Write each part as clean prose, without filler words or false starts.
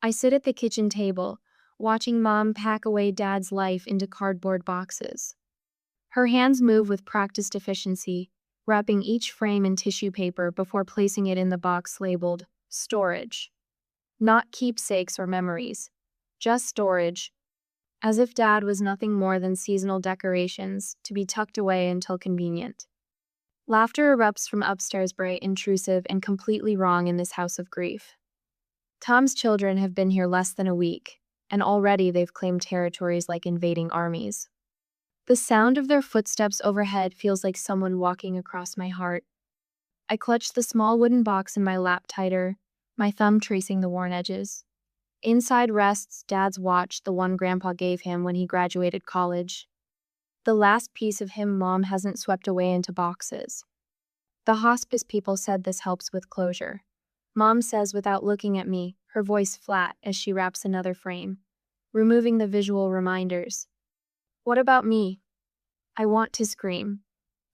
I sit at the kitchen table, watching Mom pack away Dad's life into cardboard boxes. Her hands move with practiced efficiency, wrapping each frame in tissue paper before placing it in the box labeled storage. Not keepsakes or memories, just storage, as if Dad was nothing more than seasonal decorations to be tucked away until convenient. Laughter erupts from upstairs, bright, intrusive, and completely wrong in this house of grief. Tom's children have been here less than a week, and already they've claimed territories like invading armies. The sound of their footsteps overhead feels like someone walking across my heart. I clutch the small wooden box in my lap tighter, my thumb tracing the worn edges. Inside rests Dad's watch, the one Grandpa gave him when he graduated college. The last piece of him Mom hasn't swept away into boxes. The hospice people said this helps with closure. Mom says without looking at me, her voice flat as she wraps another frame, removing the visual reminders. What about me? I want to scream.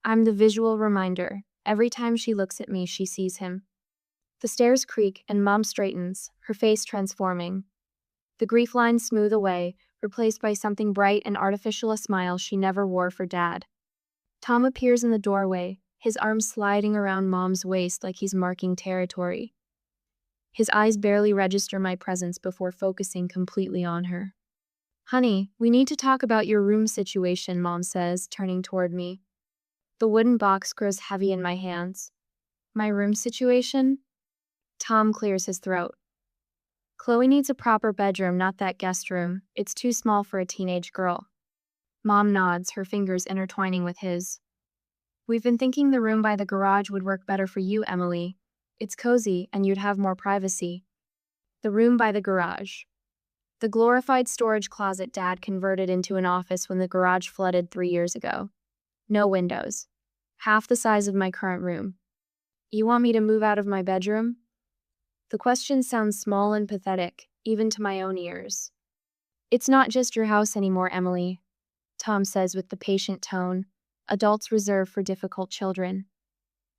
I'm the visual reminder. Every time she looks at me, she sees him. The stairs creak and Mom straightens, her face transforming. The grief lines smooth away, replaced by something bright and artificial, a smile she never wore for Dad. Tom appears in the doorway, his arms sliding around Mom's waist like he's marking territory. His eyes barely register my presence before focusing completely on her. Honey, we need to talk about your room situation, Mom says, turning toward me. The wooden box grows heavy in my hands. My room situation? Tom clears his throat. Chloe needs a proper bedroom, not that guest room. It's too small for a teenage girl. Mom nods, her fingers intertwining with his. We've been thinking the room by the garage would work better for you, Emily. It's cozy, and you'd have more privacy. The room by the garage. The glorified storage closet Dad converted into an office when the garage flooded 3 years ago. No windows. Half the size of my current room. You want me to move out of my bedroom? The question sounds small and pathetic, even to my own ears. It's not just your house anymore, Emily, Tom says with the patient tone adults reserve for difficult children.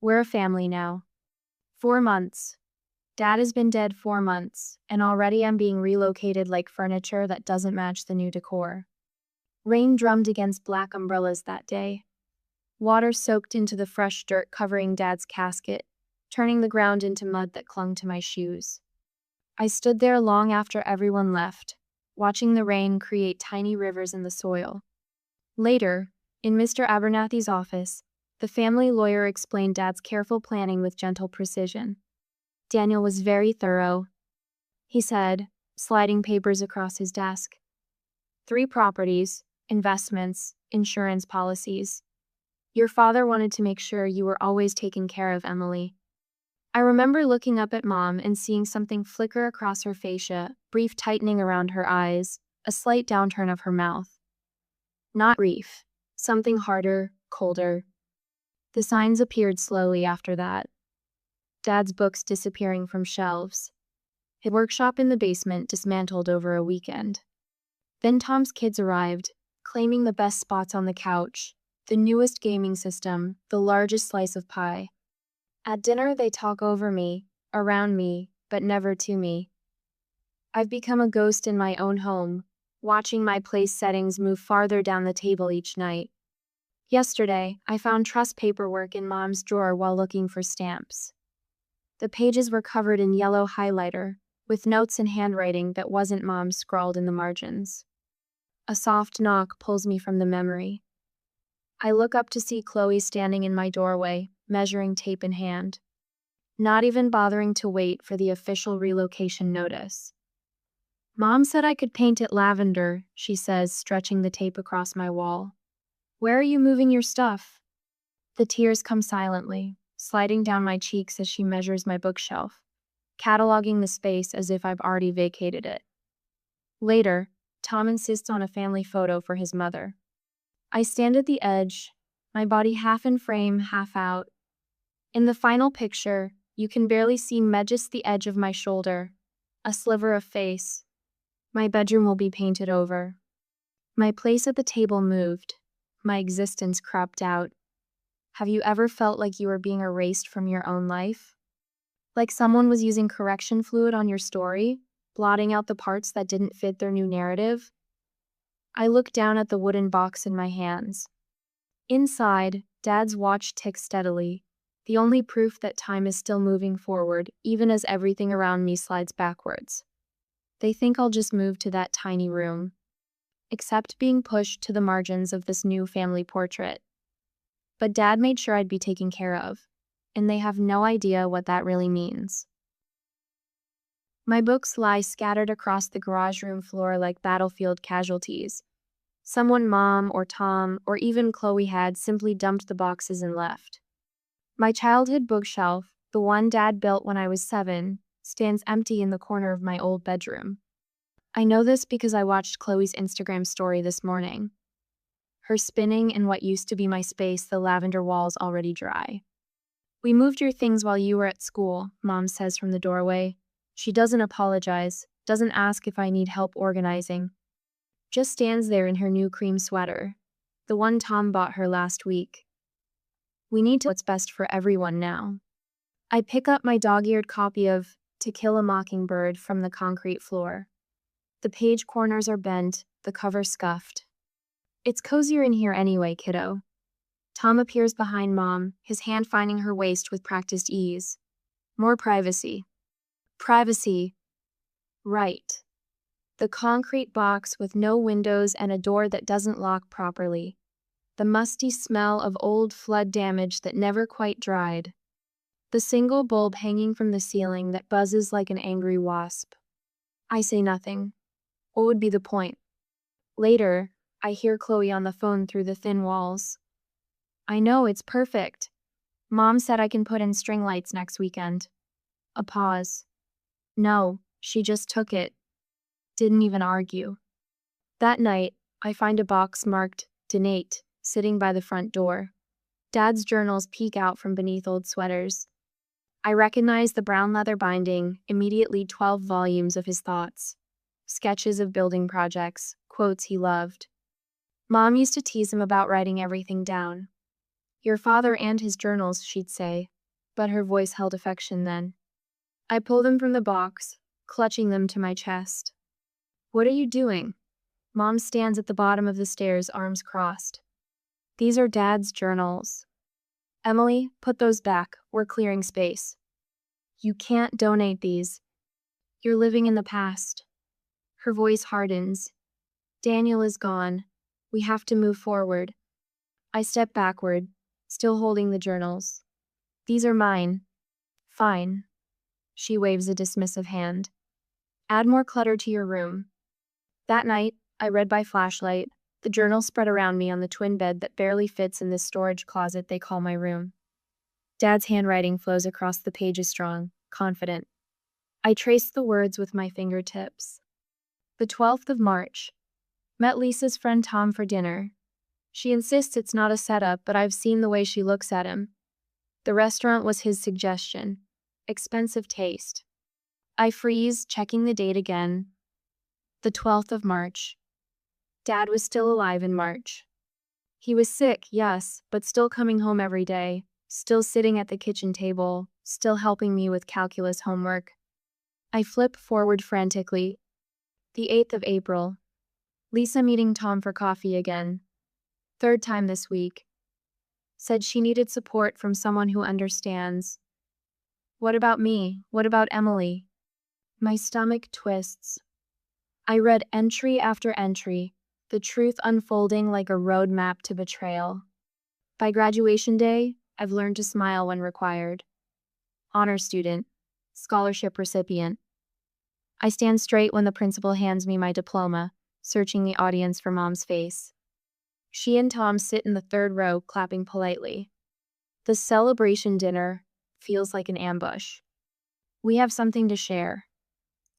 We're a family now. 4 months. Dad has been dead 4 months, and already I'm being relocated like furniture that doesn't match the new decor. Rain drummed against black umbrellas that day. Water soaked into the fresh dirt covering Dad's casket, turning the ground into mud that clung to my shoes. I stood there long after everyone left, watching the rain create tiny rivers in the soil. Later, in Mr. Abernathy's office, the family lawyer explained Dad's careful planning with gentle precision. Daniel was very thorough, he said, sliding papers across his desk. 3 properties, investments, insurance policies. Your father wanted to make sure you were always taken care of, Emily. I remember looking up at Mom and seeing something flicker across her fascia, brief tightening around her eyes, a slight downturn of her mouth. Not grief. Something harder, colder. The signs appeared slowly after that. Dad's books disappearing from shelves. His workshop in the basement dismantled over a weekend. Then Tom's kids arrived, claiming the best spots on the couch, the newest gaming system, the largest slice of pie. At dinner, they talk over me, around me, but never to me. I've become a ghost in my own home, watching my place settings move farther down the table each night. Yesterday, I found trust paperwork in Mom's drawer while looking for stamps. The pages were covered in yellow highlighter, with notes and handwriting that wasn't Mom's scrawled in the margins. A soft knock pulls me from the memory. I look up to see Chloe standing in my doorway, measuring tape in hand. Not even bothering to wait for the official relocation notice. Mom said I could paint it lavender, she says, stretching the tape across my wall. Where are you moving your stuff? The tears come silently, sliding down my cheeks as she measures my bookshelf, cataloging the space as if I've already vacated it. Later, Tom insists on a family photo for his mother. I stand at the edge, my body half in frame, half out. In the final picture, you can barely see just the edge of my shoulder, a sliver of face. My bedroom will be painted over. My place at the table moved. My existence cropped out. Have you ever felt like you were being erased from your own life? Like someone was using correction fluid on your story? blotting out the parts that didn't fit their new narrative. I look down at the wooden box in my hands. Inside, Dad's watch ticks steadily, the only proof that time is still moving forward, even as everything around me slides backwards. They think I'll just move to that tiny room, except being pushed to the margins of this new family portrait. But Dad made sure I'd be taken care of, and they have no idea what that really means. My books lie scattered across the garage room floor like battlefield casualties. Someone Mom or Tom or even Chloe had simply dumped the boxes and left. My childhood bookshelf, the one Dad built when I was 7, stands empty in the corner of my old bedroom. I know this because I watched Chloe's Instagram story this morning. Her spinning in what used to be my space, the lavender walls already dry. "We moved your things while you were at school," Mom says from the doorway. She doesn't apologize, doesn't ask if I need help organizing. Just stands there in her new cream sweater, the one Tom bought her last week. We need to do what's best for everyone now. I pick up my dog-eared copy of To Kill a Mockingbird from the concrete floor. The page corners are bent, the cover scuffed. "It's cozier in here anyway, kiddo." Tom appears behind Mom, his hand finding her waist with practiced ease. "More privacy." Privacy. Right. The concrete box with no windows and a door that doesn't lock properly. The musty smell of old flood damage that never quite dried. The single bulb hanging from the ceiling that buzzes like an angry wasp. I say nothing. What would be the point? Later, I hear Chloe on the phone through the thin walls. "I know, it's perfect. Mom said I can put in string lights next weekend." A pause. "No, she just took it. Didn't even argue." That night, I find a box marked Donate sitting by the front door. Dad's journals peek out from beneath old sweaters. I recognize the brown leather binding, immediately 12 volumes of his thoughts. Sketches of building projects, quotes he loved. Mom used to tease him about writing everything down. "Your father and his journals," she'd say, but her voice held affection then. I pull them from the box, clutching them to my chest. "What are you doing?" Mom stands at the bottom of the stairs, arms crossed. "These are Dad's journals." "Emily, put those back. We're clearing space." "You can't donate these. You're living in the past." Her voice hardens. "Daniel is gone. We have to move forward." I step backward, still holding the journals. "These are mine." "Fine." She waves a dismissive hand. "Add more clutter to your room." That night, I read by flashlight, the journal spread around me on the twin bed that barely fits in this storage closet they call my room. Dad's handwriting flows across the pages strong, confident. I trace the words with my fingertips. The 12th of March. Met Lisa's friend Tom for dinner. She insists it's not a setup, but I've seen the way she looks at him. The restaurant was his suggestion. Expensive taste. I freeze, checking the date again. The 12th of March. Dad was still alive in March. He was sick, yes, but still coming home every day, still sitting at the kitchen table, still helping me with calculus homework. I flip forward frantically. The 8th of April. Lisa meeting Tom for coffee again. 3rd time this week. Said she needed support from someone who understands. What about me? What about Emily? My stomach twists. I read entry after entry, the truth unfolding like a roadmap to betrayal. By graduation day, I've learned to smile when required. Honor student. Scholarship recipient. I stand straight when the principal hands me my diploma, searching the audience for Mom's face. She and Tom sit in the 3rd row, clapping politely. The celebration dinner feels like an ambush. "We have something to share,"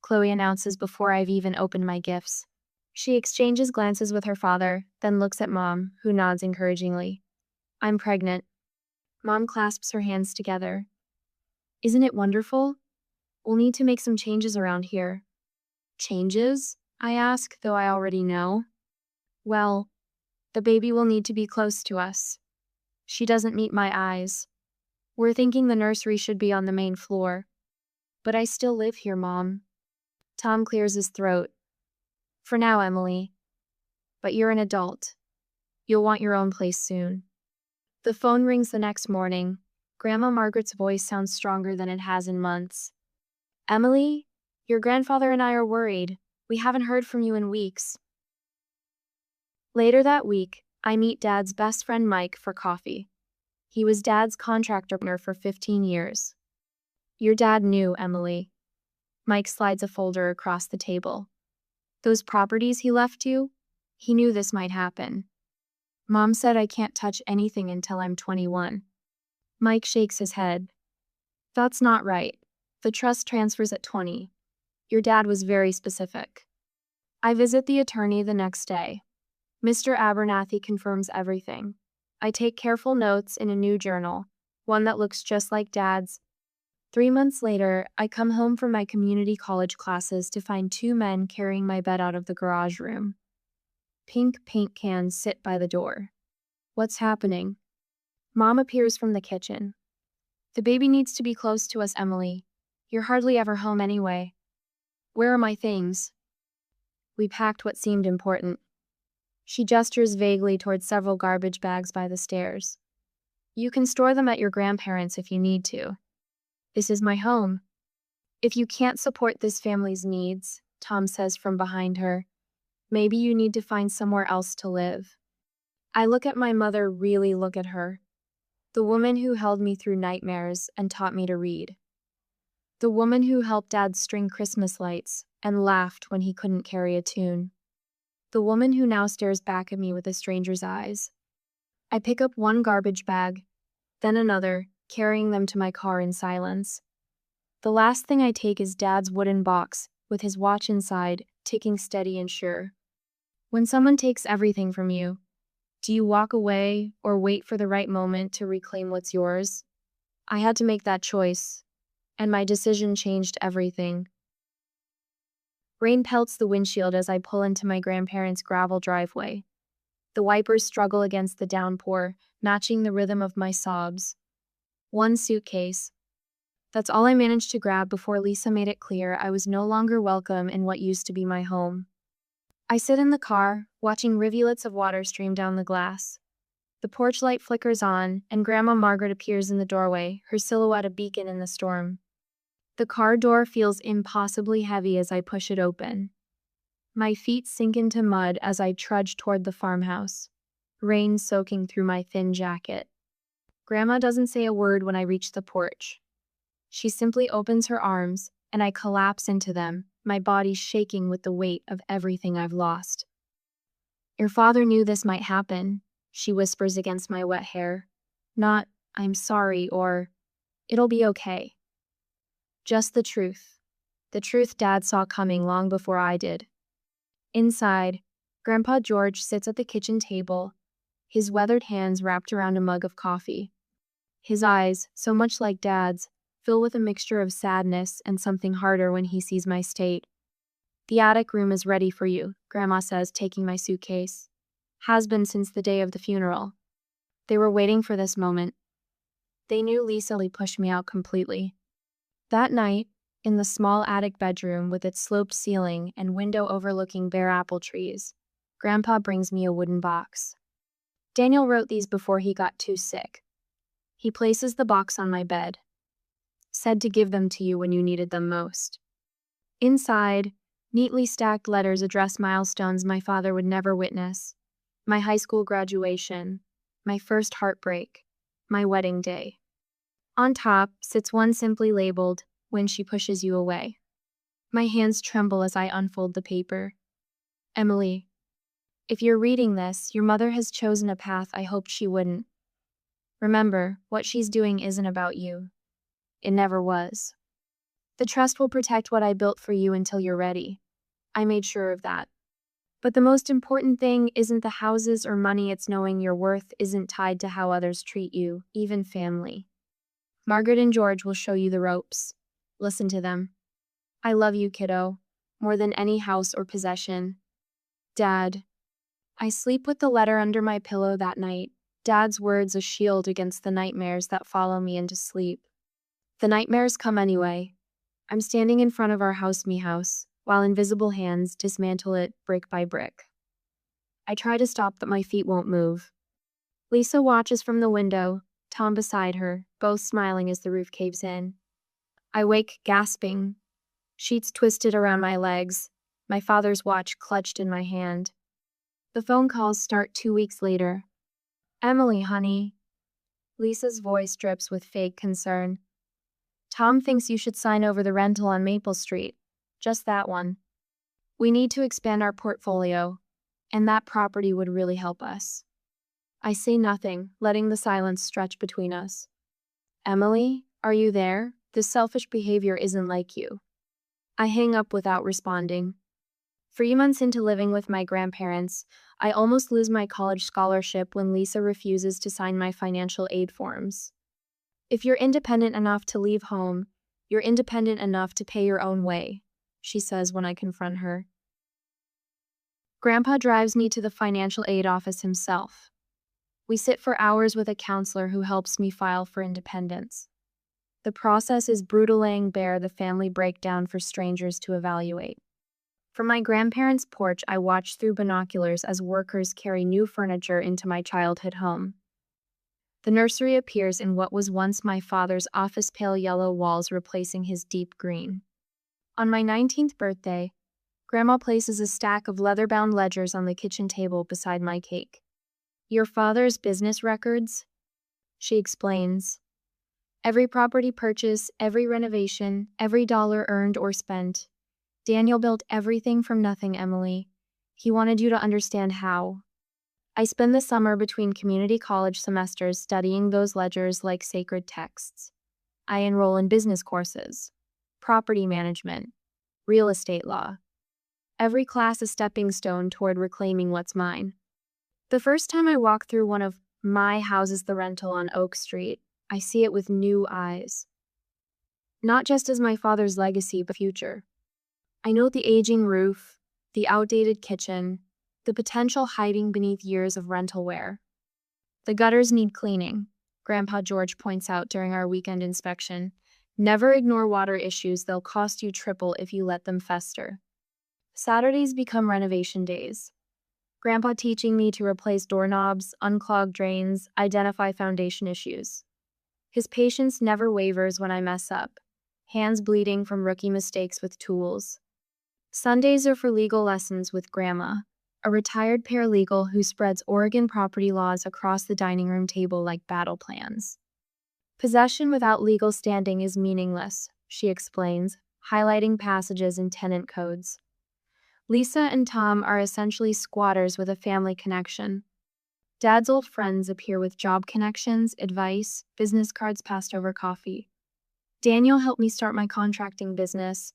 Chloe announces before I've even opened my gifts. She exchanges glances with her father, then looks at Mom, who nods encouragingly. "I'm pregnant." Mom clasps her hands together. "Isn't it wonderful? We'll need to make some changes around here." "Changes?" I ask, though I already know. "Well, the baby will need to be close to us." She doesn't meet my eyes. "We're thinking the nursery should be on the main floor." "But I still live here, Mom." Tom clears his throat. For now, Emily. But you're an adult. You'll want your own place soon. The phone rings the next morning. Grandma Margaret's voice sounds stronger than it has in months. Emily, your grandfather and I are worried. We haven't heard from you in weeks. Later that week, I meet Dad's best friend Mike for coffee. He was Dad's contractor for 15 years. Your dad knew, Emily. Mike slides a folder across the table. Those properties he left you? He knew this might happen. Mom said I can't touch anything until I'm 21. Mike shakes his head. That's not right. The trust transfers at 20. Your dad was very specific. I visit the attorney the next day. Mr. Abernathy confirms everything. I take careful notes in a new journal, one that looks just like Dad's. 3 months later, I come home from my community college classes to find 2 men carrying my bed out of the garage room. Pink paint cans sit by the door. What's happening? Mom appears from the kitchen. The baby needs to be close to us, Emily. You're hardly ever home anyway. Where are my things? We packed what seemed important. She gestures vaguely towards several garbage bags by the stairs. You can store them at your grandparents' if you need to. This is my home. If you can't support this family's needs, Tom says from behind her, maybe you need to find somewhere else to live. I look at my mother, really look at her. The woman who held me through nightmares and taught me to read. The woman who helped Dad string Christmas lights and laughed when he couldn't carry a tune. The woman who now stares back at me with a stranger's eyes. I pick up one garbage bag, then another, carrying them to my car in silence. The last thing I take is Dad's wooden box, with his watch inside, ticking steady and sure. When someone takes everything from you, do you walk away or wait for the right moment to reclaim what's yours? I had to make that choice, and my decision changed everything. Rain pelts the windshield as I pull into my grandparents' gravel driveway. The wipers struggle against the downpour, matching the rhythm of my sobs. One suitcase. That's all I managed to grab before Lisa made it clear I was no longer welcome in what used to be my home. I sit in the car, watching rivulets of water stream down the glass. The porch light flickers on, and Grandma Margaret appears in the doorway, her silhouette a beacon in the storm. The car door feels impossibly heavy as I push it open. My feet sink into mud as I trudge toward the farmhouse, rain soaking through my thin jacket. Grandma doesn't say a word when I reach the porch. She simply opens her arms, and I collapse into them, my body shaking with the weight of everything I've lost. Your father knew this might happen, she whispers against my wet hair. Not, I'm sorry, or, it'll be okay. Just the truth. The truth Dad saw coming long before I did. Inside, Grandpa George sits at the kitchen table, his weathered hands wrapped around a mug of coffee. His eyes, so much like Dad's, fill with a mixture of sadness and something harder when he sees my state. The attic room is ready for you, Grandma says, taking my suitcase. Has been since the day of the funeral. They were waiting for this moment. They knew Lisa pushed me out completely. That night, in the small attic bedroom with its sloped ceiling and window overlooking bare apple trees, Grandpa brings me a wooden box. Daniel wrote these before he got too sick. He places the box on my bed. Said to give them to you when you needed them most. Inside, neatly stacked letters address milestones my father would never witness. My high school graduation, my first heartbreak, my wedding day. On top sits one simply labeled, When She Pushes You Away. My hands tremble as I unfold the paper. Emily, if you're reading this, your mother has chosen a path I hoped she wouldn't. Remember, what she's doing isn't about you. It never was. The trust will protect what I built for you until you're ready. I made sure of that. But the most important thing isn't the houses or money, it's knowing your worth isn't tied to how others treat you, even family. Margaret and George will show you the ropes. Listen to them. I love you, kiddo, more than any house or possession. Dad. I sleep with the letter under my pillow that night, Dad's words a shield against the nightmares that follow me into sleep. The nightmares come anyway. I'm standing in front of our house. while invisible hands dismantle it brick by brick. I try to stop, but my feet won't move. Lisa watches from the window, Tom beside her, both smiling as the roof caves in. I wake, gasping, sheets twisted around my legs, my father's watch clutched in my hand. The phone calls start 2 weeks later. "Emily, honey." Lisa's voice drips with fake concern. "Tom thinks you should sign over the rental on Maple Street. Just that one. We need to expand our portfolio, and that property would really help us." I say nothing, letting the silence stretch between us. "Emily, are you there? This selfish behavior isn't like you." I hang up without responding. 3 months into living with my grandparents, I almost lose my college scholarship when Lisa refuses to sign my financial aid forms. "If you're independent enough to leave home, you're independent enough to pay your own way," she says when I confront her. Grandpa drives me to the financial aid office himself. We sit for hours with a counselor who helps me file for independence. The process is brutal, laying bare the family breakdown for strangers to evaluate. From my grandparents' porch, I watch through binoculars as workers carry new furniture into my childhood home. The nursery appears in what was once my father's office, pale yellow walls replacing his deep green. On my 19th birthday, Grandma places a stack of leather-bound ledgers on the kitchen table beside my cake. "Your father's business records?" she explains. "Every property purchase, every renovation, every dollar earned or spent. Daniel built everything from nothing, Emily. He wanted you to understand how." I spend the summer between community college semesters studying those ledgers like sacred texts. I enroll in business courses, property management, real estate law. Every class a stepping stone toward reclaiming what's mine. The first time I walk through one of my houses, the rental on Oak Street, I see it with new eyes. Not just as my father's legacy, but future. I know the aging roof, the outdated kitchen, the potential hiding beneath years of rental wear. "The gutters need cleaning," Grandpa George points out during our weekend inspection. "Never ignore water issues. They'll cost you triple if you let them fester." Saturdays become renovation days. Grandpa teaching me to replace doorknobs, unclog drains, identify foundation issues. His patience never wavers when I mess up, hands bleeding from rookie mistakes with tools. Sundays are for legal lessons with Grandma, a retired paralegal who spreads Oregon property laws across the dining room table like battle plans. "Possession without legal standing is meaningless," she explains, highlighting passages in tenant codes. Lisa and Tom are essentially squatters with a family connection. Dad's old friends appear with job connections, advice, business cards passed over coffee. "Daniel helped me start my contracting business,"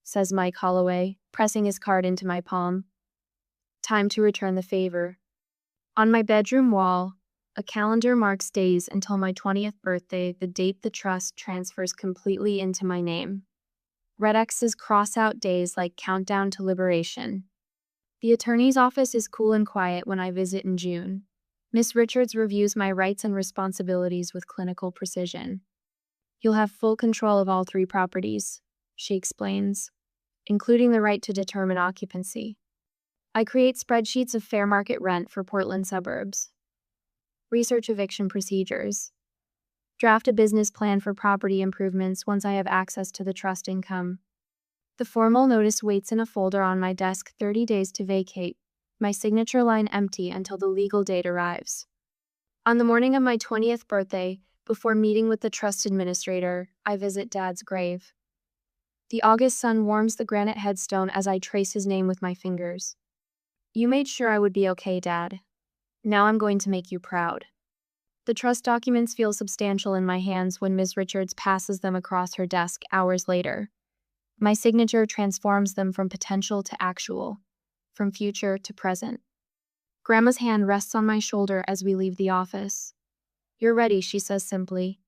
says Mike Holloway, pressing his card into my palm. Time to return the favor. On my bedroom wall, a calendar marks days until my 20th birthday, the date the trust transfers completely into my name. Red X's cross out days like countdown to liberation. The attorney's office is cool and quiet when I visit in June. Miss Richards reviews my rights and responsibilities with clinical precision. "You'll have full control of all 3 properties," she explains, "including the right to determine occupancy." I create spreadsheets of fair market rent for Portland suburbs. Research eviction procedures. Draft a business plan for property improvements once I have access to the trust income. The formal notice waits in a folder on my desk, 30 days to vacate, my signature line empty until the legal date arrives. On the morning of my 20th birthday, before meeting with the trust administrator, I visit Dad's grave. The August sun warms the granite headstone as I trace his name with my fingers. "You made sure I would be okay, Dad. Now I'm going to make you proud." The trust documents feel substantial in my hands when Ms. Richards passes them across her desk hours later. My signature transforms them from potential to actual, from future to present. Grandma's hand rests on my shoulder as we leave the office. "You're ready," she says simply.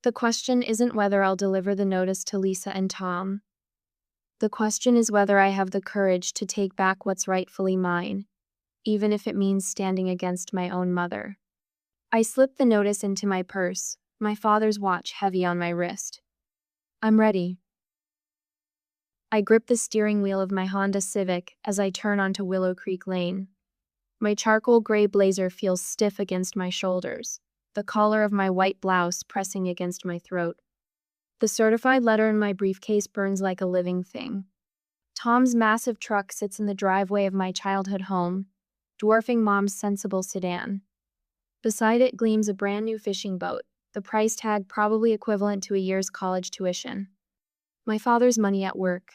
The question isn't whether I'll deliver the notice to Lisa and Tom. The question is whether I have the courage to take back what's rightfully mine, even if it means standing against my own mother. I slip the notice into my purse, my father's watch heavy on my wrist. "I'm ready." I grip the steering wheel of my Honda Civic as I turn onto Willow Creek Lane. My charcoal gray blazer feels stiff against my shoulders, the collar of my white blouse pressing against my throat. The certified letter in my briefcase burns like a living thing. Tom's massive truck sits in the driveway of my childhood home, dwarfing Mom's sensible sedan. Beside it gleams a brand new fishing boat, the price tag probably equivalent to a year's college tuition. My father's money at work.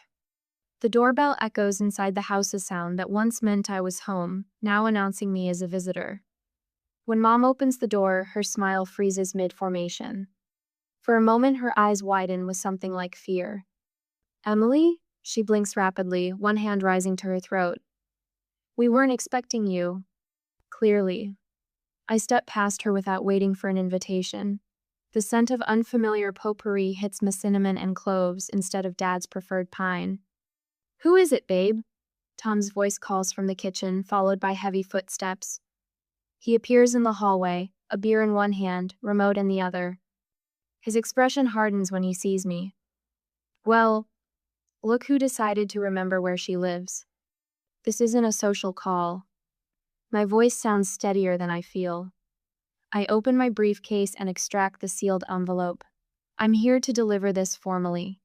The doorbell echoes inside the house, a sound that once meant I was home, now announcing me as a visitor. When Mom opens the door, her smile freezes mid-formation. For a moment, her eyes widen with something like fear. "Emily?" She blinks rapidly, one hand rising to her throat. "We weren't expecting you." Clearly. I step past her without waiting for an invitation. The scent of unfamiliar potpourri hits me, cinnamon and cloves instead of Dad's preferred pine. "Who is it, babe?" Tom's voice calls from the kitchen, followed by heavy footsteps. He appears in the hallway, a beer in one hand, remote in the other. His expression hardens when he sees me. "Well, look who decided to remember where she lives. This isn't a social call." My voice sounds steadier than I feel. I open my briefcase and extract the sealed envelope. "I'm here to deliver this formally."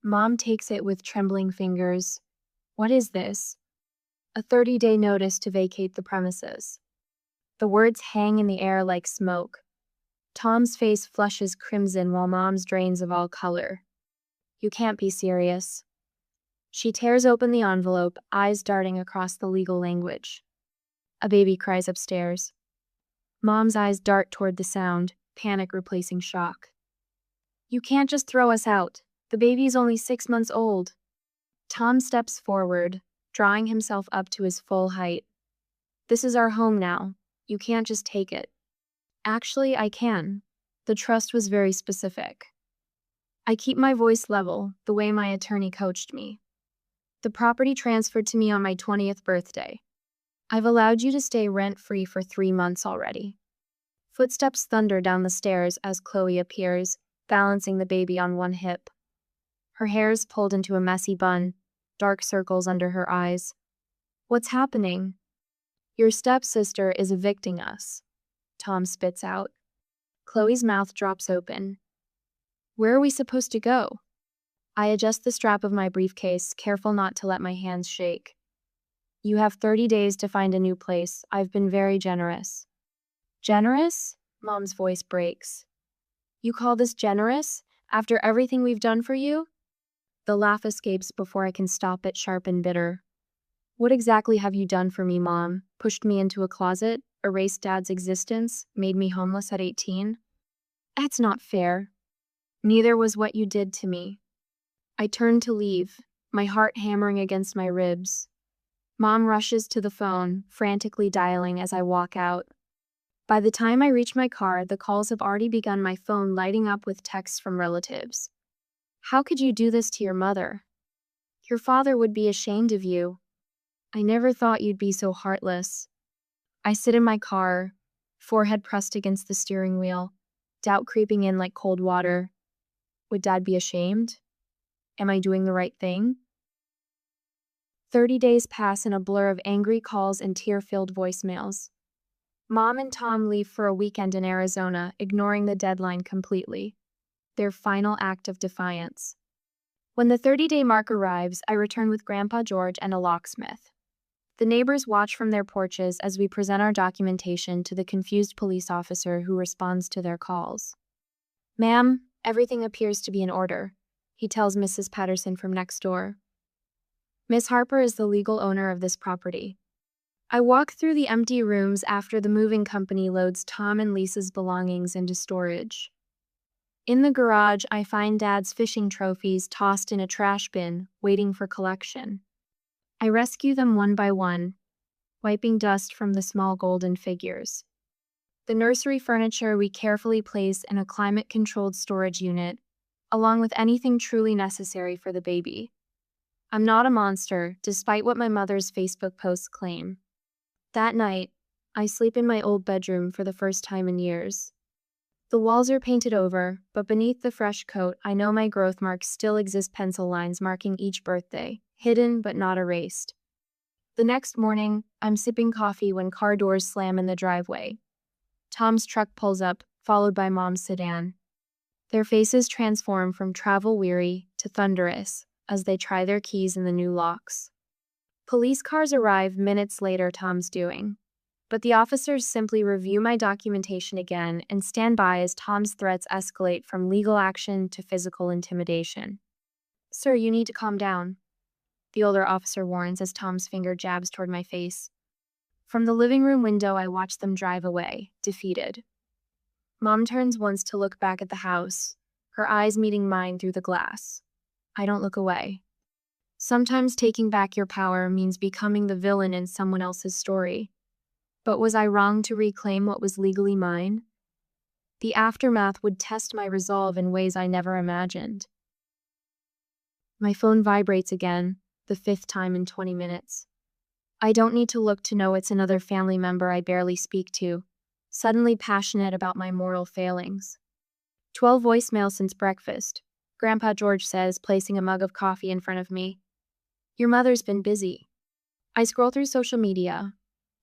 Mom takes it with trembling fingers. "What is this?" "A 30-day notice to vacate the premises." The words hang in the air like smoke. Tom's face flushes crimson while Mom's drains of all color. "You can't be serious." She tears open the envelope, eyes darting across the legal language. A baby cries upstairs. Mom's eyes dart toward the sound, panic replacing shock. "You can't just throw us out. The baby's only 6 months old." Tom steps forward, drawing himself up to his full height. "This is our home now. You can't just take it." "Actually, I can." The trust was very specific. I keep my voice level, the way my attorney coached me. "The property transferred to me on my 20th birthday. I've allowed you to stay rent-free for 3 months already." Footsteps thunder down the stairs as Chloe appears, balancing the baby on one hip. Her hair is pulled into a messy bun, dark circles under her eyes. "What's happening?" "Your stepsister is evicting us," Tom spits out. Chloe's mouth drops open. "Where are we supposed to go?" I adjust the strap of my briefcase, careful not to let my hands shake. "You have 30 days to find a new place. I've been very generous." "Generous?" Mom's voice breaks. "You call this generous? After everything we've done for you?" The laugh escapes before I can stop it, sharp and bitter. "What exactly have you done for me, Mom? Pushed me into a closet? Erased Dad's existence? Made me homeless at 18? That's not fair. Neither was what you did to me." I turn to leave, my heart hammering against my ribs. Mom rushes to the phone, frantically dialing as I walk out. By the time I reach my car, the calls have already begun, my phone lighting up with texts from relatives. "How could you do this to your mother? Your father would be ashamed of you. I never thought you'd be so heartless." I sit in my car, forehead pressed against the steering wheel, doubt creeping in like cold water. Would Dad be ashamed? Am I doing the right thing? 30 days pass in a blur of angry calls and tear-filled voicemails. Mom and Tom leave for a weekend in Arizona, ignoring the deadline completely. Their final act of defiance. When the 30-day mark arrives, I return with Grandpa George and a locksmith. The neighbors watch from their porches as we present our documentation to the confused police officer who responds to their calls. "Ma'am, everything appears to be in order," he tells Mrs. Patterson from next door. "Miss Harper is the legal owner of this property." I walk through the empty rooms after the moving company loads Tom and Lisa's belongings into storage. In the garage, I find Dad's fishing trophies tossed in a trash bin, waiting for collection. I rescue them one by one, wiping dust from the small golden figures. The nursery furniture we carefully place in a climate-controlled storage unit, along with anything truly necessary for the baby. I'm not a monster, despite what my mother's Facebook posts claim. That night, I sleep in my old bedroom for the first time in years. The walls are painted over, but beneath the fresh coat, I know my growth marks still exist, pencil lines marking each birthday, hidden but not erased. The next morning, I'm sipping coffee when car doors slam in the driveway. Tom's truck pulls up, followed by Mom's sedan. Their faces transform from travel-weary to thunderous as they try their keys in the new locks. Police cars arrive minutes later, Tom's doing. But the officers simply review my documentation again and stand by as Tom's threats escalate from legal action to physical intimidation. "Sir, you need to calm down," the older officer warns as Tom's finger jabs toward my face. From the living room window, I watch them drive away, defeated. Mom turns once to look back at the house, her eyes meeting mine through the glass. I don't look away. Sometimes taking back your power means becoming the villain in someone else's story. But was I wrong to reclaim what was legally mine? The aftermath would test my resolve in ways I never imagined. My phone vibrates again, the 5th time in 20 minutes. I don't need to look to know it's another family member I barely speak to, suddenly passionate about my moral failings. 12 voicemails since breakfast, Grandpa George says, placing a mug of coffee in front of me. "Your mother's been busy." I scroll through social media,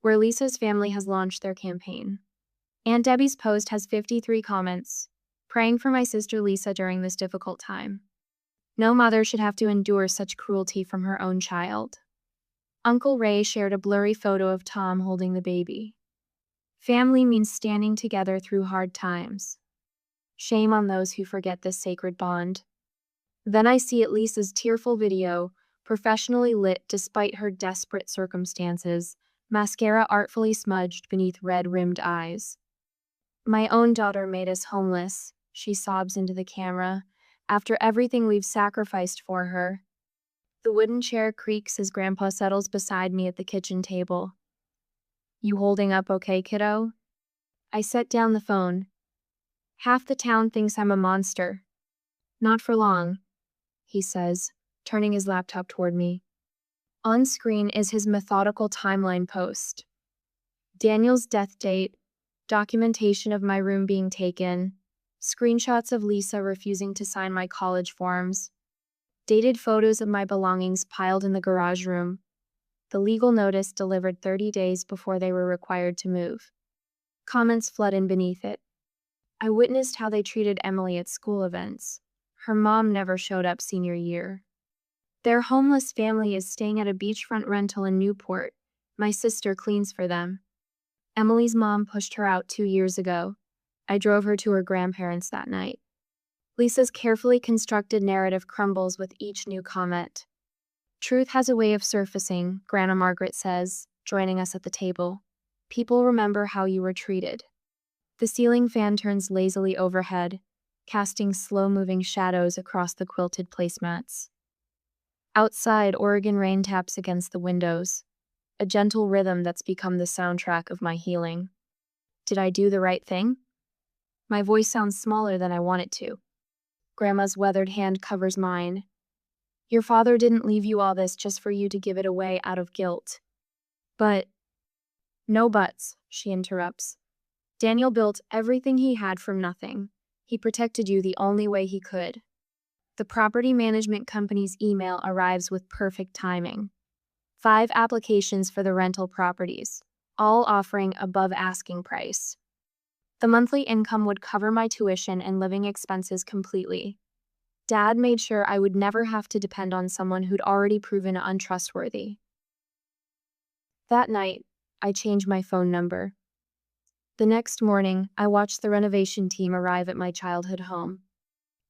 where Lisa's family has launched their campaign. Aunt Debbie's post has 53 comments, praying for my sister Lisa during this difficult time. No mother should have to endure such cruelty from her own child. Uncle Ray shared a blurry photo of Tom holding the baby. Family means standing together through hard times. Shame on those who forget this sacred bond. Then I see at Lisa's tearful video, professionally lit despite her desperate circumstances, mascara artfully smudged beneath red-rimmed eyes. "My own daughter made us homeless," she sobs into the camera, "after everything we've sacrificed for her." The wooden chair creaks as Grandpa settles beside me at the kitchen table. "You holding up okay, kiddo?" I set down the phone. "Half the town thinks I'm a monster." "Not for long," he says, turning his laptop toward me. On screen is his methodical timeline post. Daniel's death date, documentation of my room being taken, screenshots of Lisa refusing to sign my college forms, dated photos of my belongings piled in the garage room, the legal notice delivered 30 days before they were required to move. Comments flood in beneath it. I witnessed how they treated Emily at school events. Her mom never showed up senior year. Their homeless family is staying at a beachfront rental in Newport. My sister cleans for them. Emily's mom pushed her out 2 years ago. I drove her to her grandparents that night. Lisa's carefully constructed narrative crumbles with each new comment. "Truth has a way of surfacing," Grandma Margaret says, joining us at the table. "People remember how you were treated." The ceiling fan turns lazily overhead, casting slow-moving shadows across the quilted placemats. Outside, Oregon rain taps against the windows, a gentle rhythm that's become the soundtrack of my healing. Did I do the right thing? My voice sounds smaller than I want it to. Grandma's weathered hand covers mine. "Your father didn't leave you all this just for you to give it away out of guilt." "But—" "No buts," she interrupts. "Daniel built everything he had from nothing. He protected you the only way he could." The property management company's email arrives with perfect timing. 5 applications for the rental properties, all offering above asking price. The monthly income would cover my tuition and living expenses completely. Dad made sure I would never have to depend on someone who'd already proven untrustworthy. That night, I changed my phone number. The next morning, I watched the renovation team arrive at my childhood home.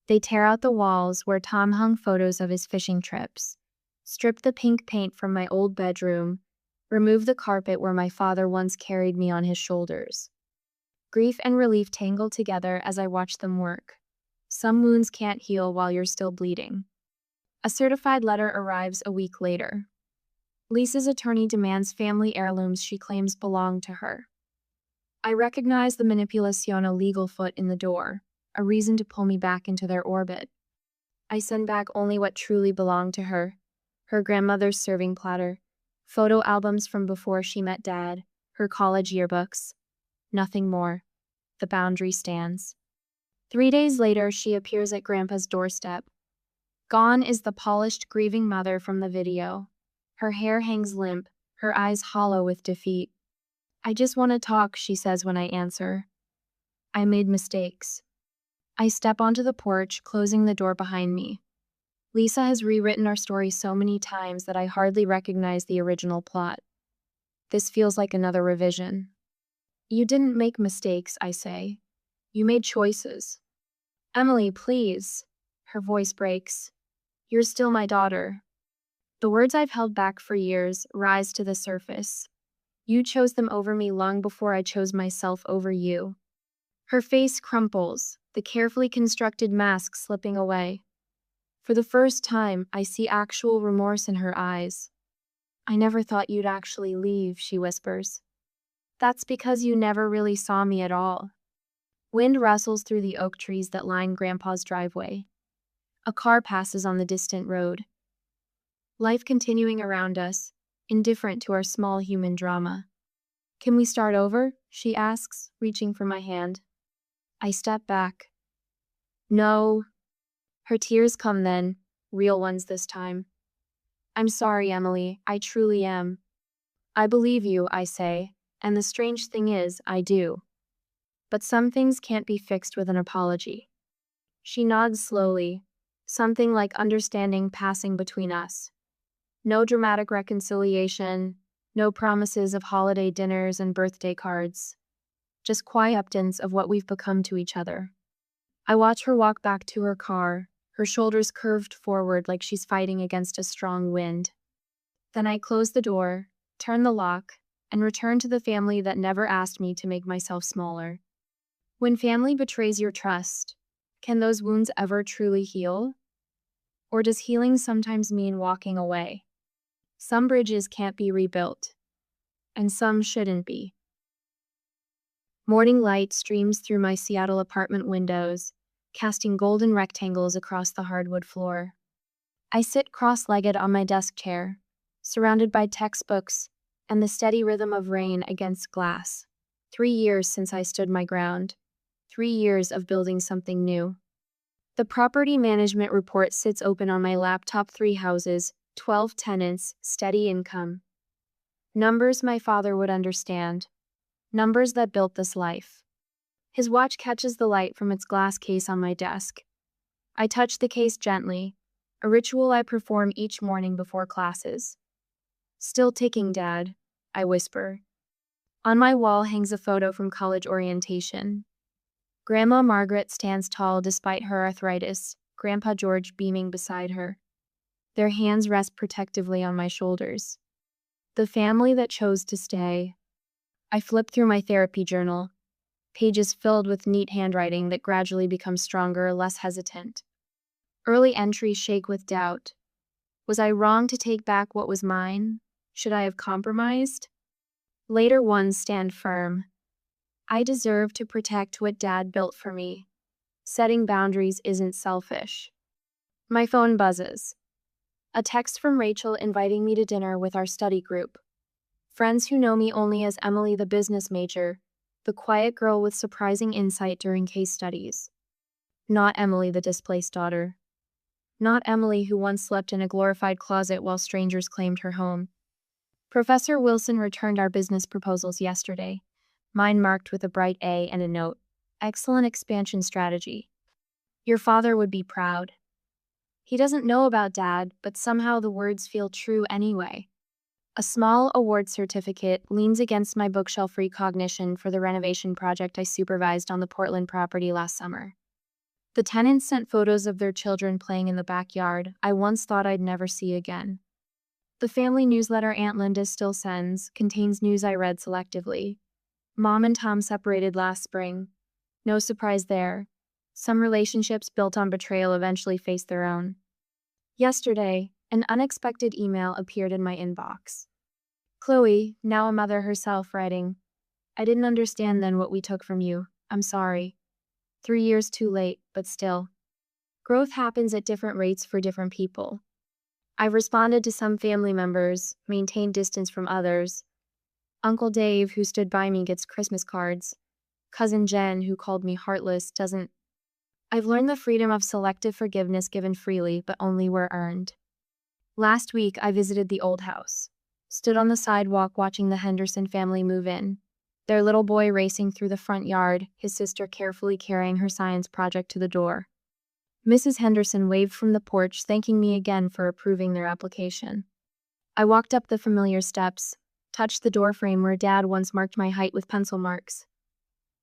They tear out the walls where Tom hung photos of his fishing trips, strip the pink paint from my old bedroom, remove the carpet where my father once carried me on his shoulders. Grief and relief tangle together as I watch them work. Some wounds can't heal while you're still bleeding. A certified letter arrives a week later. Lisa's attorney demands family heirlooms she claims belong to her. I recognize the manipulazione legal foot in the door, a reason to pull me back into their orbit. I send back only what truly belonged to her: her grandmother's serving platter, photo albums from before she met Dad, her college yearbooks. Nothing more. The boundary stands. 3 days later, she appears at Grandpa's doorstep. Gone is the polished, grieving mother from the video. Her hair hangs limp, her eyes hollow with defeat. "I just want to talk," she says when I answer. "I made mistakes." I step onto the porch, closing the door behind me. Lisa has rewritten our story so many times that I hardly recognize the original plot. This feels like another revision. "You didn't make mistakes," I say. "You made choices." "Emily, please." Her voice breaks. "You're still my daughter." The words I've held back for years rise to the surface. "You chose them over me long before I chose myself over you." Her face crumples, the carefully constructed mask slipping away. For the first time, I see actual remorse in her eyes. "I never thought you'd actually leave," she whispers. "That's because you never really saw me at all." Wind rustles through the oak trees that line Grandpa's driveway. A car passes on the distant road. Life continuing around us, indifferent to our small human drama. "Can we start over?" she asks, reaching for my hand. I step back. "No." Her tears come then, real ones this time. "I'm sorry, Emily, I truly am." "I believe you," I say, and the strange thing is, I do. But some things can't be fixed with an apology. She nods slowly, something like understanding passing between us. No dramatic reconciliation, no promises of holiday dinners and birthday cards. Just quiet acceptance of what we've become to each other. I watch her walk back to her car, her shoulders curved forward like she's fighting against a strong wind. Then I close the door, turn the lock, and return to the family that never asked me to make myself smaller. When family betrays your trust, can those wounds ever truly heal? Or does healing sometimes mean walking away? Some bridges can't be rebuilt, and some shouldn't be. Morning light streams through my Seattle apartment windows, casting golden rectangles across the hardwood floor. I sit cross-legged on my desk chair, surrounded by textbooks and the steady rhythm of rain against glass. 3 years since I stood my ground. 3 years of building something new. The property management report sits open on my laptop. 3 houses, 12 tenants, steady income. Numbers my father would understand. Numbers that built this life. His watch catches the light from its glass case on my desk. I touch the case gently, a ritual I perform each morning before classes. "Still ticking, Dad," I whisper. On my wall hangs a photo from college orientation. Grandma Margaret stands tall despite her arthritis, Grandpa George beaming beside her. Their hands rest protectively on my shoulders. The family that chose to stay. I flip through my therapy journal, pages filled with neat handwriting that gradually becomes stronger, less hesitant. Early entries shake with doubt. Was I wrong to take back what was mine? Should I have compromised? Later ones stand firm. I deserve to protect what Dad built for me. Setting boundaries isn't selfish. My phone buzzes. A text from Rachel inviting me to dinner with our study group. Friends who know me only as Emily the business major, the quiet girl with surprising insight during case studies. Not Emily the displaced daughter. Not Emily who once slept in a glorified closet while strangers claimed her home. Professor Wilson returned our business proposals yesterday, mine marked with a bright A and a note. "Excellent expansion strategy. Your father would be proud." He doesn't know about Dad, but somehow the words feel true anyway. A small award certificate leans against my bookshelf recognition for the renovation project I supervised on the Portland property last summer. The tenants sent photos of their children playing in the backyard I once thought I'd never see again. The family newsletter Aunt Linda still sends contains news I read selectively. Mom and Tom separated last spring. No surprise there. Some relationships built on betrayal eventually face their own. Yesterday, an unexpected email appeared in my inbox. Chloe, now a mother herself, writing, "I didn't understand then what we took from you. I'm sorry. 3 years too late, but still. Growth happens at different rates for different people. I've responded to some family members, maintained distance from others. Uncle Dave, who stood by me, gets Christmas cards. Cousin Jen, who called me heartless, doesn't. I've learned the freedom of selective forgiveness given freely, but only where earned. Last week, I visited the old house. Stood on the sidewalk watching the Henderson family move in. Their little boy racing through the front yard, his sister carefully carrying her science project to the door. Mrs. Henderson waved from the porch, thanking me again for approving their application. I walked up the familiar steps, touched the doorframe where Dad once marked my height with pencil marks.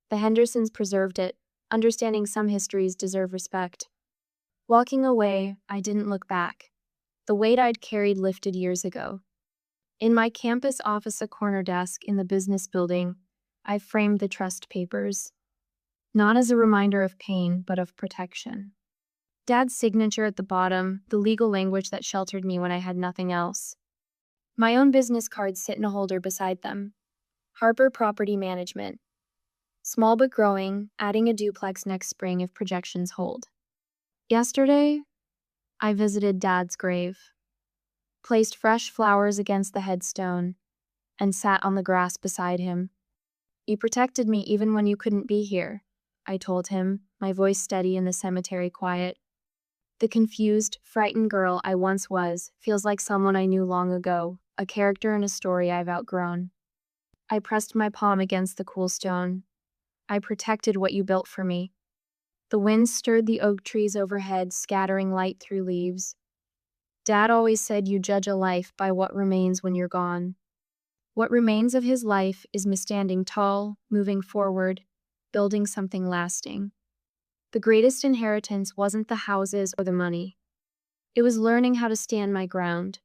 The Hendersons preserved it, understanding some histories deserve respect. Walking away, I didn't look back. The weight I'd carried lifted years ago. In my campus office, a corner desk in the business building, I framed the trust papers, not as a reminder of pain, but of protection. Dad's signature at the bottom, the legal language that sheltered me when I had nothing else. My own business cards sit in a holder beside them. Harper Property Management. Small but growing, adding a duplex next spring if projections hold. Yesterday, I visited Dad's grave, placed fresh flowers against the headstone, and sat on the grass beside him. "You protected me even when you couldn't be here," I told him, my voice steady in the cemetery quiet. The confused, frightened girl I once was feels like someone I knew long ago, a character in a story I've outgrown. I pressed my palm against the cool stone. "I protected what you built for me." The wind stirred the oak trees overhead, scattering light through leaves. Dad always said you judge a life by what remains when you're gone. What remains of his life is me standing tall, moving forward, building something lasting. The greatest inheritance wasn't the houses or the money. It was learning how to stand my ground.